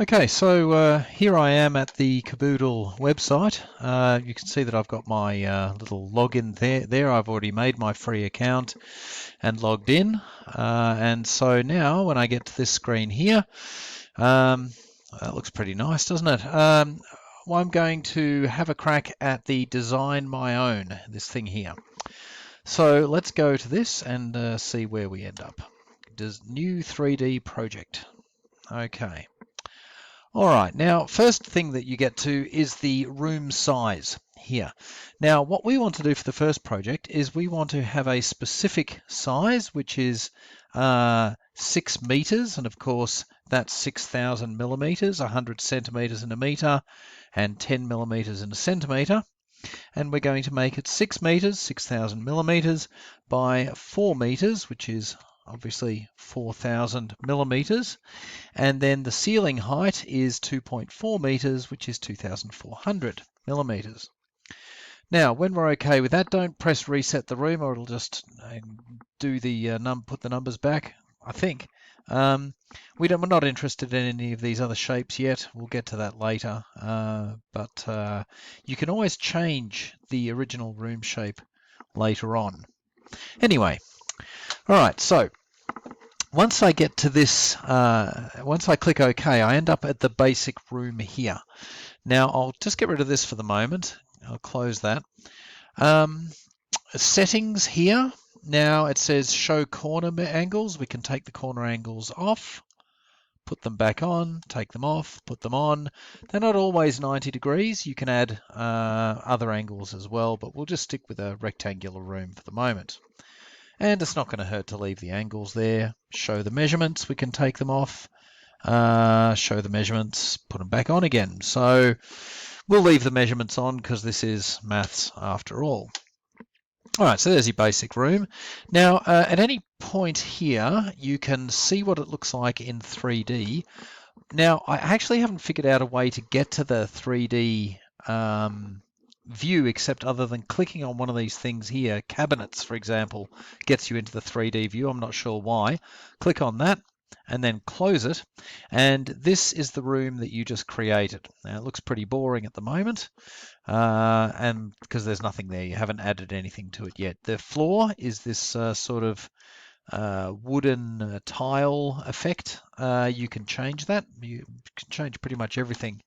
Okay, so here I am at the Kaboodle website. You can see that I've got my little login there. I've already made my free account and logged in. And so now when I get to this screen here, um, that looks pretty nice, doesn't it? Well, I'm going to have a crack at the Design My Own, this thing here. So let's go to this and see where we end up. New 3D project. Okay. All right, now first thing that you get to is the room size here. Now what we want to do for the first project is we want to have a specific size, which is 6 meters, and of course that's 6,000 millimeters, 100 centimeters in a meter, and 10 millimeters in a centimeter. And we're going to make it 6 meters, 6,000 millimeters, by 4 meters, which is obviously 4,000 millimeters. And then the ceiling height is 2.4 meters, which is 2,400 millimeters. Now, when we're okay with that, don't press reset the room or it'll just do the put the numbers back, I think. We're not interested in any of these other shapes yet. We'll get to that later. But you can always change the original room shape later on. Anyway, all right, so once I get to this, once I click OK, I end up at the basic room here. Now I'll just get rid of this for the moment. I'll close that. Settings here. Now it says show corner angles. We can take the corner angles off, put them back on, take them off, put them on. They're not always 90 degrees. You can add other angles as well, but we'll just stick with a rectangular room for the moment. And it's not going to hurt to leave the angles there. Show the measurements, we can take them off. Show the measurements, put them back on again. So we'll leave the measurements on because this is maths after all. All right, so there's your basic room. Now, at any point here, you can see what it looks like in 3D. Now, I actually haven't figured out a way to get to the 3D view except other than clicking on one of these things here. Cabinets, for example, gets you into the 3D view. I'm not sure why. Click on that and then close it, and this is the room that you just created. Now it looks pretty boring at the moment, and because there's nothing there, you haven't added anything to it yet. The floor is this sort of wooden tile effect. You can change that. You can change pretty much everything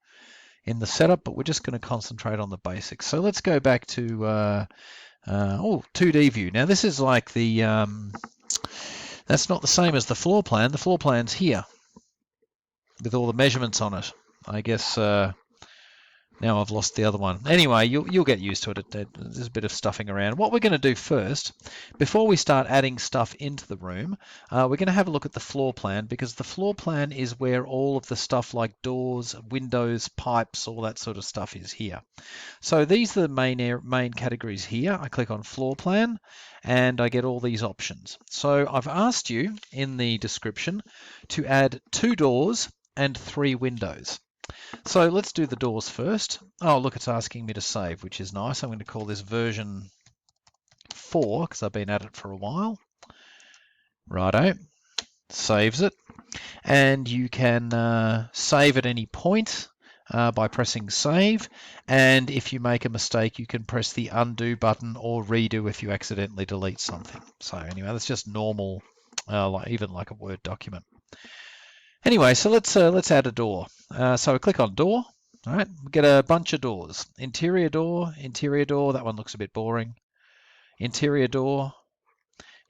in the setup, but we're just going to concentrate on the basics. So let's go back to 2D view. Now this is like the that's not the same as the floor plan. The floor plan's here with all the measurements on it. I guess now I've lost the other one. Anyway, you'll get used to it. There's a bit of stuffing around. What we're going to do first, before we start adding stuff into the room, we're going to have a look at the floor plan, because the floor plan is where all of the stuff like doors, windows, pipes, all that sort of stuff is here. So these are the main categories here. I click on floor plan and I get all these options. So I've asked you in the description to add 2 doors and 3 windows. So let's do the doors first. Oh, look, it's asking me to save, which is nice. I'm going to call this version 4 because I've been at it for a while. Righto, saves it. And you can save at any point by pressing save. And if you make a mistake, you can press the undo button or redo if you accidentally delete something. So anyway, that's just normal, even like a Word document. Anyway, so let's add a door. So I click on door. All right, we get a bunch of doors. Interior door, that one looks a bit boring. Interior door,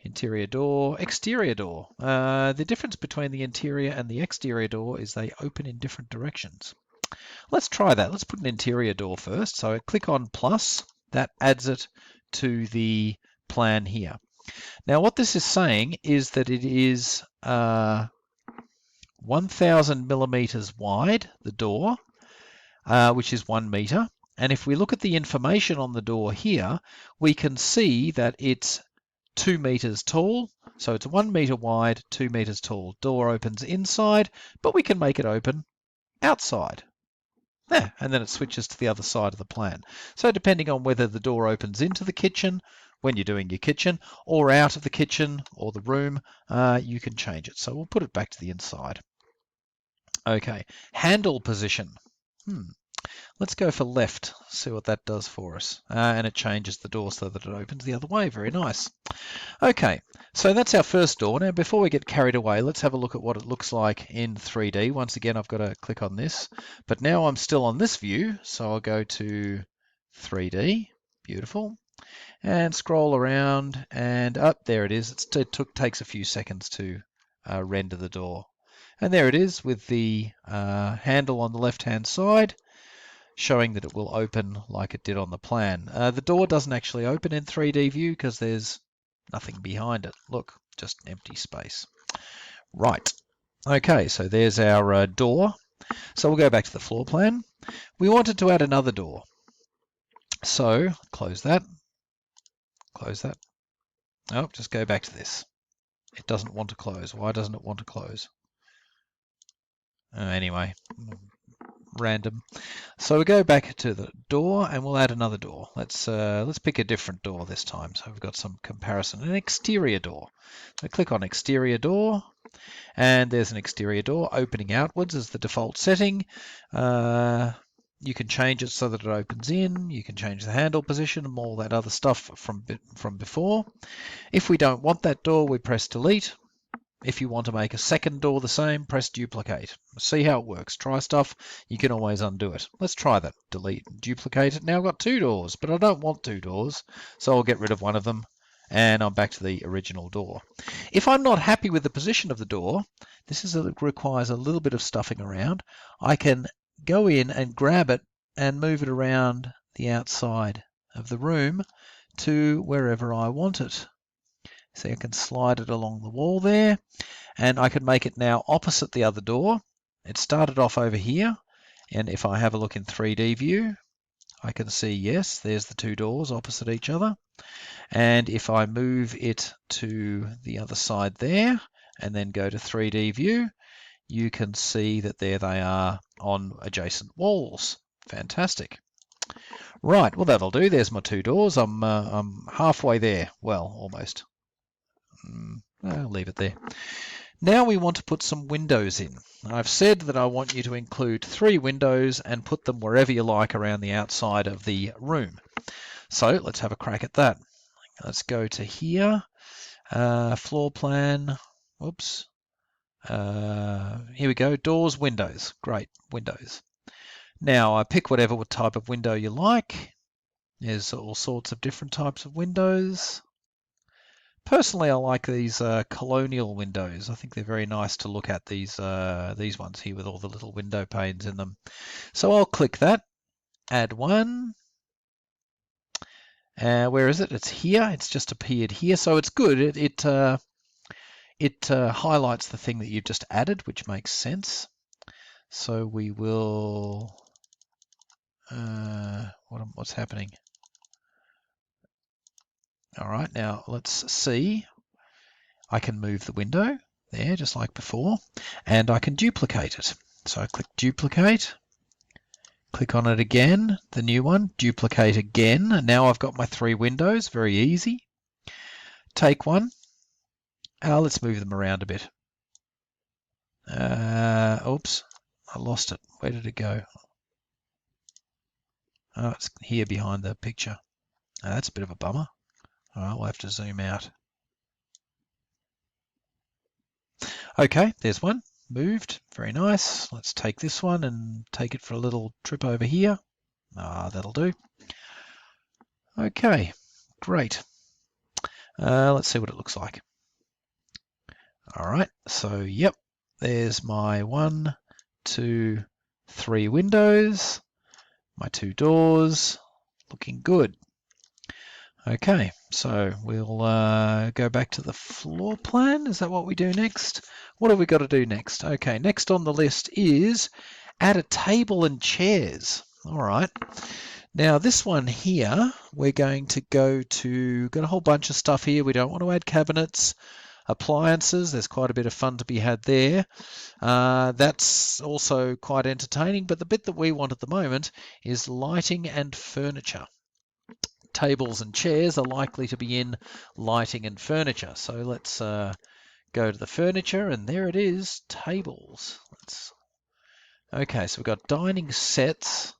exterior door. The difference between the interior and the exterior door is they open in different directions. Let's try that. Let's put an interior door first. So I click on plus, that adds it to the plan here. Now what this is saying is that it is 1,000 millimeters wide, the door, which is 1 meter. And if we look at the information on the door here, we can see that it's 2 meters tall. So it's 1 meter wide, 2 meters tall. Door opens inside, but we can make it open outside. There, and then it switches to the other side of the plan. So depending on whether the door opens into the kitchen when you're doing your kitchen or out of the kitchen or the room, you can change it. So we'll put it back to the inside. Okay, handle position. Let's go for left, see what that does for us. And it changes the door so that it opens the other way. Very nice. Okay, so that's our first door. Now, before we get carried away, let's have a look at what it looks like in 3D. Once again, I've got to click on this, but now I'm still on this view, so I'll go to 3D. Beautiful. And scroll around, and up there it is. It takes a few seconds to render the door. And there it is with the handle on the left-hand side, showing that it will open like it did on the plan. The door doesn't actually open in 3D view because there's nothing behind it. Look, just empty space. Right. Okay, so there's our door. So we'll go back to the floor plan. We wanted to add another door. So close that. Close that. Oh, just go back to this. It doesn't want to close. Why doesn't it want to close? Anyway, random. So we go back to the door and we'll add another door. Let's pick a different door this time. So we've got some comparison. An exterior door. So click on exterior door, and there's an exterior door opening outwards as the default setting. You can change it so that it opens in. You can change the handle position and all that other stuff from before. If we don't want that door, we press delete. If you want to make a second door the same, press duplicate. See how it works. Try stuff. You can always undo it. Let's try that. Delete, duplicate it. Now I've got two doors, but I don't want two doors, so I'll get rid of one of them, and I'm back to the original door. If I'm not happy with the position of the door, requires a little bit of stuffing around. I can go in and grab it and move it around the outside of the room to wherever I want it. So I can slide it along the wall there, and I can make it now opposite the other door. It started off over here, and if I have a look in 3D view, I can see, yes, there's the two doors opposite each other. And if I move it to the other side there, and then go to 3D view, you can see that there they are on adjacent walls. Fantastic. Right, well that'll do. There's my two doors. I'm halfway there. Well, almost. I'll leave it there. Now we want to put some windows in. I've said that I want you to include 3 windows and put them wherever you like around the outside of the room. So let's have a crack at that. Let's go to here, floor plan, whoops. Here we go, doors, windows. Great, windows. Now I pick whatever type of window you like. There's all sorts of different types of windows. Personally, I like these colonial windows. I think they're very nice to look at, these ones here with all the little window panes in them. So I'll click that, add one. Where is it? It's here. It's just appeared here, so it's good. It highlights the thing that you've just added, which makes sense. So we will. What's happening? All right, now let's see. I can move the window there, just like before, and I can duplicate it. So I click duplicate, click on it again, the new one, duplicate again, and now I've got my 3 windows, very easy. Take one. Let's move them around a bit. Oops, I lost it. Where did it go? Oh, it's here behind the picture. That's a bit of a bummer. All right, we'll have to zoom out. Okay, there's one. Moved. Very nice. Let's take this one and take it for a little trip over here. That'll do. Okay, great. Let's see what it looks like. All right, so yep, there's my 1, 2, 3 windows, my 2 doors, looking good. Okay, so we'll go back to the floor plan. Is that what we do next? What have we got to do next? Okay, next on the list is add a table and chairs. All right. Now this one here, we're going to got a whole bunch of stuff here. We don't want to add cabinets, appliances. There's quite a bit of fun to be had there. That's also quite entertaining, but the bit that we want at the moment is lighting and furniture. Tables and chairs are likely to be in lighting and furniture. So let's go to the furniture, and there it is, tables. Let's Okay, so we've got dining sets,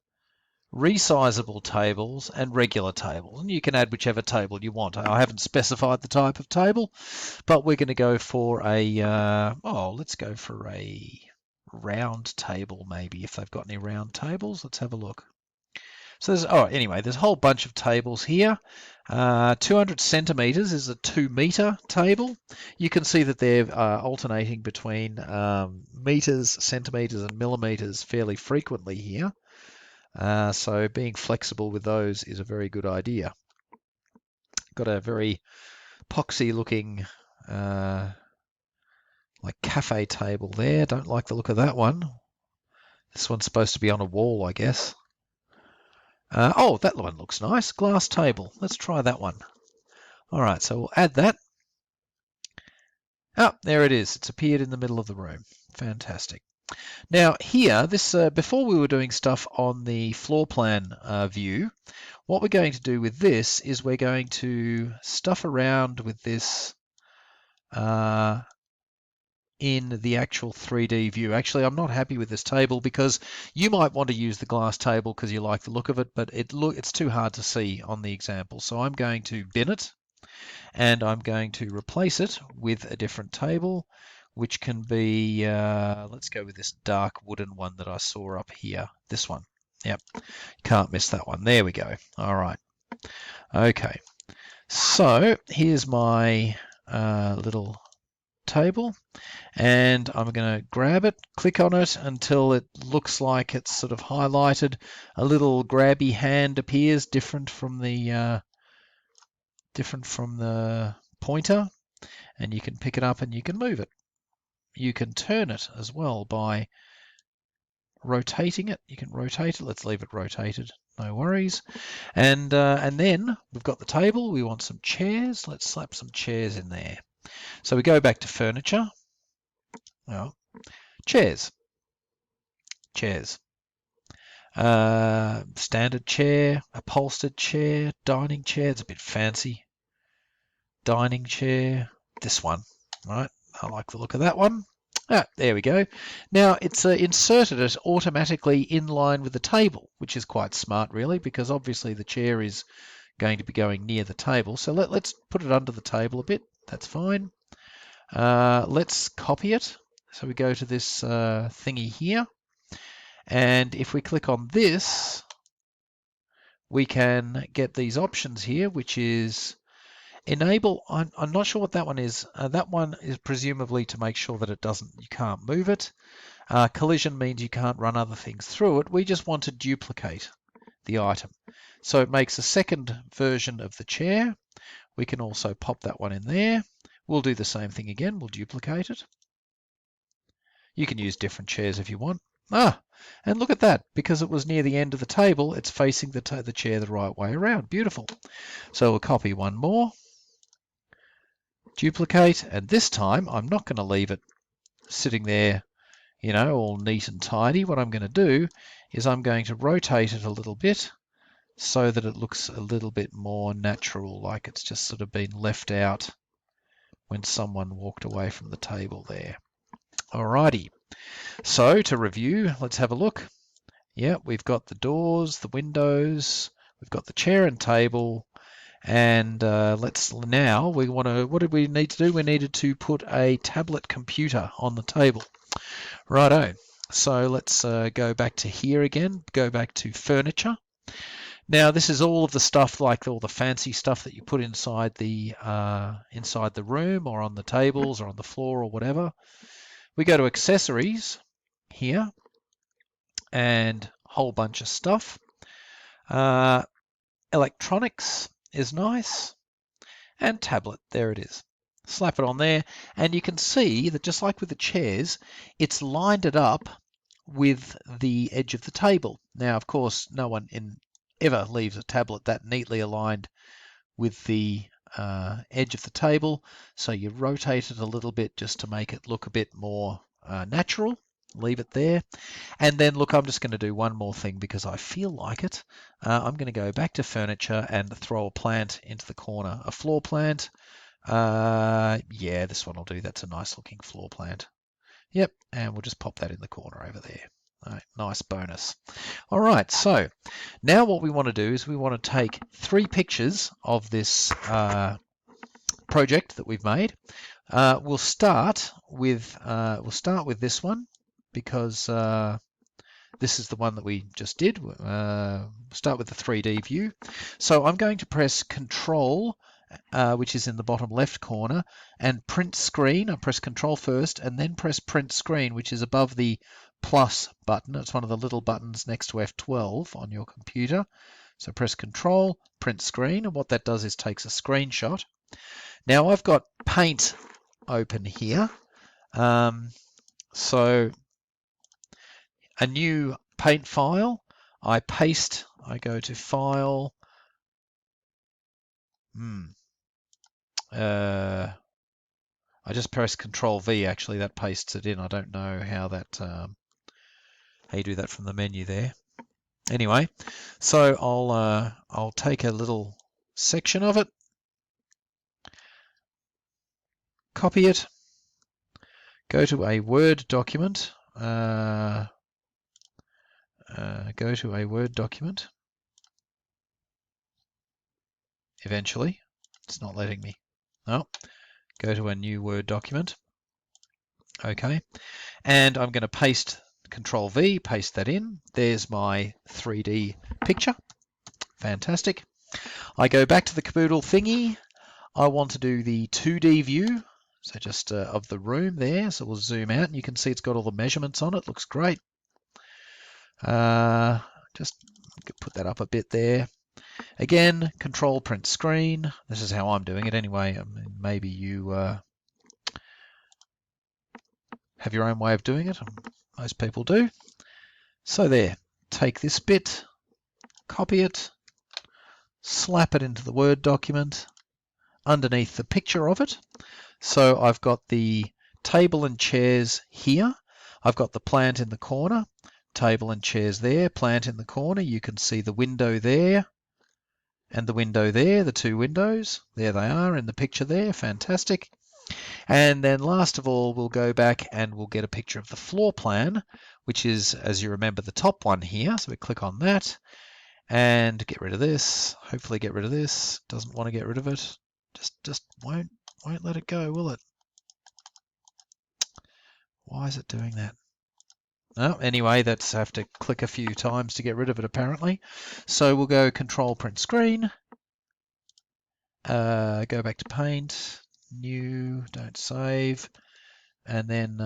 resizable tables, and regular tables. And you can add whichever table you want. I haven't specified the type of table, but we're going to go for let's go for a round table maybe, if they've got any round tables. Let's have a look. So there's a whole bunch of tables here. 200 centimeters is a 2-meter table. You can see that they're alternating between meters, centimeters, and millimeters fairly frequently here. So being flexible with those is a very good idea. Got a very poxy looking like cafe table there. Don't like the look of that one. This one's supposed to be on a wall, I guess. That one looks nice. Glass table. Let's try that one. All right, so we'll add that. Oh, there it is. It's appeared in the middle of the room. Fantastic. Now here, before we were doing stuff on the floor plan view, what we're going to do with this is we're going to stuff around with this in the actual 3D view. Actually, I'm not happy with this table because you might want to use the glass table because you like the look of it, but it's too hard to see on the example. So I'm going to bin it, and I'm going to replace it with a different table, which can be, let's go with this dark wooden one that I saw up here. This one. Yep, can't miss that one. There we go. All right. Okay. So here's my little table, and I'm going to grab it, click on it until it looks like it's sort of highlighted. A little grabby hand appears, different from the pointer, and you can pick it up and you can move it. You can turn it as well by rotating it. You can rotate it. Let's leave it rotated. No worries. And then we've got the table. We want some chairs. Let's slap some chairs in there. So we go back to furniture. Well, chairs. Chairs. Standard chair, upholstered chair, dining chair. It's a bit fancy. Dining chair. This one, right? I like the look of that one. There we go. Now it's inserted it automatically in line with the table, which is quite smart really, because obviously the chair is going to be going near the table. So let's put it under the table a bit. That's fine. Let's copy it. So we go to this thingy here, and if we click on this, we can get these options here, which is enable. I'm not sure what that one is. That one is presumably to make sure that you can't move it. Collision means you can't run other things through it. We just want to duplicate the item. So it makes a second version of the chair. We can also pop that one in there. We'll do the same thing again. We'll duplicate it. You can use different chairs if you want. And look at that. Because it was near the end of the table, it's facing the chair the right way around. Beautiful. So we'll copy one more. Duplicate. And this time, I'm not going to leave it sitting there, all neat and tidy. What I'm going to do is I'm going to rotate it a little bit so that it looks a little bit more natural, like it's just sort of been left out when someone walked away from the table there. Alrighty, so to review, let's have a look. Yeah, we've got the doors, the windows, we've got the chair and table, and what did we need to do? We needed to put a tablet computer on the table. Righto, so let's go back to here again, go back to furniture. Now this is all of the stuff, like all the fancy stuff that you put inside the room or on the tables or on the floor or whatever. We go to accessories here and a whole bunch of stuff. Electronics is nice, and tablet, there it is. Slap it on there, and you can see that just like with the chairs, it's lined it up with the edge of the table. Now, of course, no one ever leaves a tablet that neatly aligned with the edge of the table, so you rotate it a little bit just to make it look a bit more natural. Leave it there, and then look, I'm just going to do one more thing because I feel like it. I'm going to go back to furniture and throw a plant into the corner, a floor plant. Yeah, this one will do. That's a nice looking floor plant. Yep, and we'll just pop that in the corner over there. All right, nice bonus. All right, so now what we want to do is we want to take 3 pictures of this project that we've made. We'll start with this one because this is the one that we just did. Start with the 3D view. So I'm going to press Control, which is in the bottom left corner, and print screen. I press Control first and then press print screen, which is above the plus button. It's one of the little buttons next to F12 on your computer. So press Control, print screen, and what that does is takes a screenshot. Now I've got Paint open here. So a new Paint file. I go to File. I just press Control V. Actually, that pastes it in. I don't know how you do that from the menu there. Anyway, so I'll take a little section of it, copy it, go to a Word document. Go to a Word document. Eventually, it's not letting me. No. Go to a new Word document. Okay. And I'm going to paste Control V, paste that in. There's my 3D picture. Fantastic. I go back to the Kaboodle thingy. I want to do the 2D view. So just of the room there. So we'll zoom out and you can see it's got all the measurements on it. Looks great. Just put that up a bit there. Again, Control print screen. This is how I'm doing it anyway. I mean, maybe you have your own way of doing it. Most people do. So there, take this bit, copy it, slap it into the Word document underneath the picture of it. So I've got the table and chairs here. I've got the plant in the corner, table and chairs there, plant in the corner. You can see the window there and the window there, the 2 windows. There they are in the picture there. Fantastic. And then last of all, we'll go back and we'll get a picture of the floor plan, which is, as you remember, the top one here. So we click on that and get rid of this. Hopefully get rid of this. Doesn't want to get rid of it. Just won't let it go, will it? Why is it doing that? Oh, anyway, that's have to click a few times to get rid of it apparently. So we'll go Control print screen. Go back to Paint. New, don't save, and then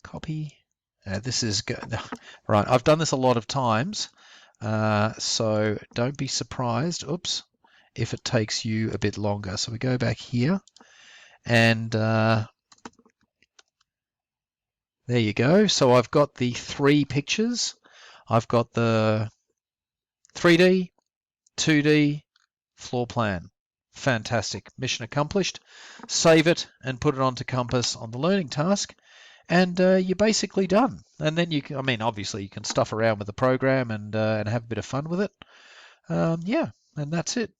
copy. This is good. Right, I've done this a lot of times, so don't be surprised, oops, if it takes you a bit longer. So we go back here, and there you go. So I've got the 3 pictures. I've got the 3D, 2D, floor plan. Fantastic. Mission accomplished. Save it and put it onto Compass on the learning task, and you're basically done. And then you can, I mean, obviously you can stuff around with the program and have a bit of fun with it. Yeah, and that's it.